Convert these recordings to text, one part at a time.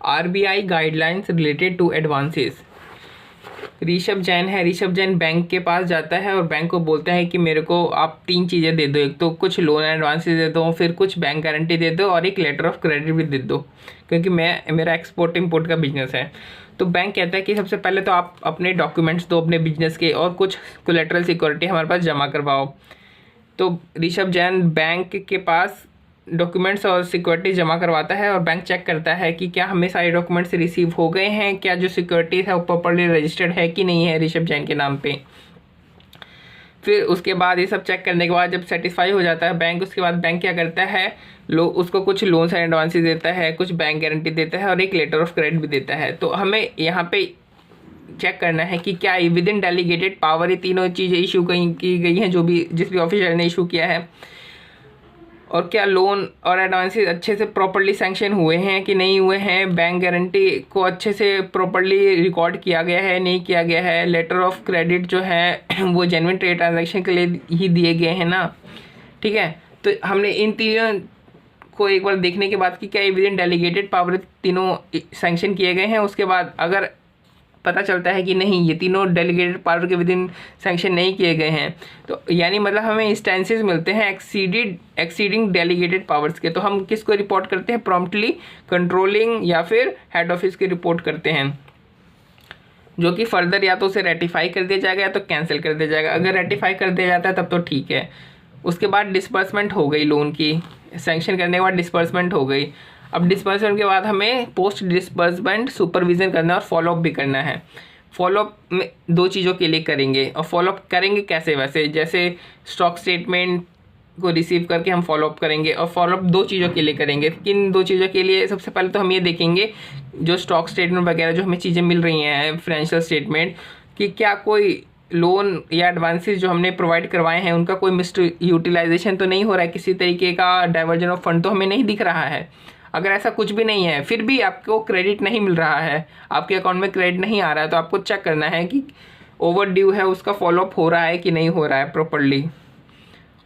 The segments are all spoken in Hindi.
RBI guidelines related to advances. Rishabh Jain है, ऋषभ जैन बैंक के पास जाता है और बैंक को बोलता है कि मेरे को आप 3 चीज़ें दे दो, एक तो कुछ लोन एडवांसेस दे दो, फिर कुछ बैंक गारंटी दे दो और एक लेटर ऑफ क्रेडिट भी दे दो, क्योंकि मेरा एक्सपोर्ट इम्पोर्ट का बिजनेस है। तो बैंक कहता है कि सबसे पहले तो आप अपने डॉक्यूमेंट्स दो अपने बिजनेस के और कुछ कोलेटरल सिक्योरिटी हमारे पास जमा करवाओ। तो ऋषभ जैन बैंक के पास डॉक्यूमेंट्स और सिक्योरिटी जमा करवाता है और बैंक चेक करता है कि क्या हमें सारे डॉक्यूमेंट्स रिसीव हो गए हैं, क्या जो सिक्योरिटी है वो प्रॉपर्ली रजिस्टर्ड है कि नहीं है ऋषभ जैन के नाम पे। फिर उसके बाद ये सब चेक करने के बाद जब सेटिस्फाई हो जाता है बैंक, उसके बाद बैंक क्या करता है, उसको कुछ लोन्स एंड एडवांसेस देता है, कुछ बैंक गारंटी देता है और एक लेटर ऑफ क्रेडिट भी देता है। तो हमें यहाँ पे चेक करना है कि क्या विद इन डेलीगेटेड पावर ये तीनों चीज़ें इशू की गई हैं, जिस भी ऑफिसर ने इशू किया है, और क्या लोन और एडवांसेस अच्छे से प्रॉपर्ली सैंक्शन हुए हैं कि नहीं हुए हैं, बैंक गारंटी को अच्छे से प्रॉपर्ली रिकॉर्ड किया गया है नहीं किया गया है, लेटर ऑफ क्रेडिट जो है वो जेन्युइन ट्रेड ट्रांजैक्शन के लिए ही दिए गए हैं ना। ठीक है, तो हमने इन तीनों को एक बार देखने के बाद कि क्या विद इन डेलीगेटेड पावर तीनों सैंक्शन किए गए हैं, उसके बाद अगर पता चलता है कि नहीं ये तीनों डेलीगेटेड पावर के विद इन सैंक्शन नहीं किए गए हैं, तो यानी मतलब हमें इंस्टेंसेस मिलते हैं एक्सीडिंग डेलीगेटेड पावर्स के, तो हम किसको रिपोर्ट करते हैं, प्रॉम्प्टली कंट्रोलिंग या फिर हेड ऑफिस की रिपोर्ट करते हैं, जो कि फर्दर या तो उसे रेटिफाई कर दिया जाएगा या तो कैंसिल कर दिया जाएगा। अगर रेटिफाई कर दिया जाता है तब तो ठीक है। उसके बाद डिस्बर्समेंट हो गई, लोन की सैंक्शन करने के बाद डिस्बर्समेंट हो गई। अब डिस्बर्समेंट के बाद हमें पोस्ट डिस्बर्समेंट सुपरविज़न करना है और फॉलोअप भी करना है। फॉलोअप में 2 चीज़ों के लिए करेंगे, और फॉलोअप करेंगे कैसे, वैसे जैसे स्टॉक स्टेटमेंट को रिसीव करके हम फॉलोअप करेंगे, और फॉलोअप 2 चीज़ों के लिए करेंगे। किन 2 चीज़ों के लिए, सबसे पहले तो हम ये देखेंगे जो स्टॉक स्टेटमेंट वगैरह जो हमें चीज़ें मिल रही हैं फाइनेंशियल स्टेटमेंट, कि क्या कोई लोन या एडवांसेस जो हमने प्रोवाइड करवाए हैं उनका कोई मिस यूटिलाइजेशन तो नहीं हो रहा है, किसी तरीके का डाइवर्जन ऑफ फंड तो हमें नहीं दिख रहा है। अगर ऐसा कुछ भी नहीं है, फिर भी आपको क्रेडिट नहीं मिल रहा है, आपके अकाउंट में क्रेडिट नहीं आ रहा है, तो आपको चेक करना है कि ओवर ड्यू है उसका फॉलोअप हो रहा है कि नहीं हो रहा है प्रॉपर्ली।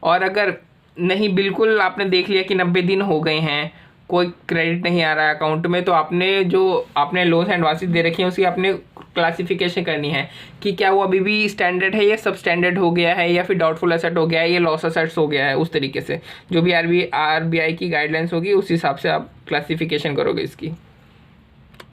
और अगर नहीं, बिल्कुल आपने देख लिया कि 90 दिन हो गए हैं, कोई क्रेडिट नहीं आ रहा है अकाउंट में, तो आपने लोन्स एंड एडवांसेस दे रखी हैं उसकी आपने क्लासिफिकेशन करनी है कि क्या वो अभी भी स्टैंडर्ड है या सब स्टैंडर्ड हो गया है, या फिर डाउटफुल एसेट हो गया है या लॉस एसेट्स हो गया है। उस तरीके से जो भी आरबीआई की गाइडलाइंस होगी उस हिसाब से आप क्लासिफिकेशन करोगे इसकी।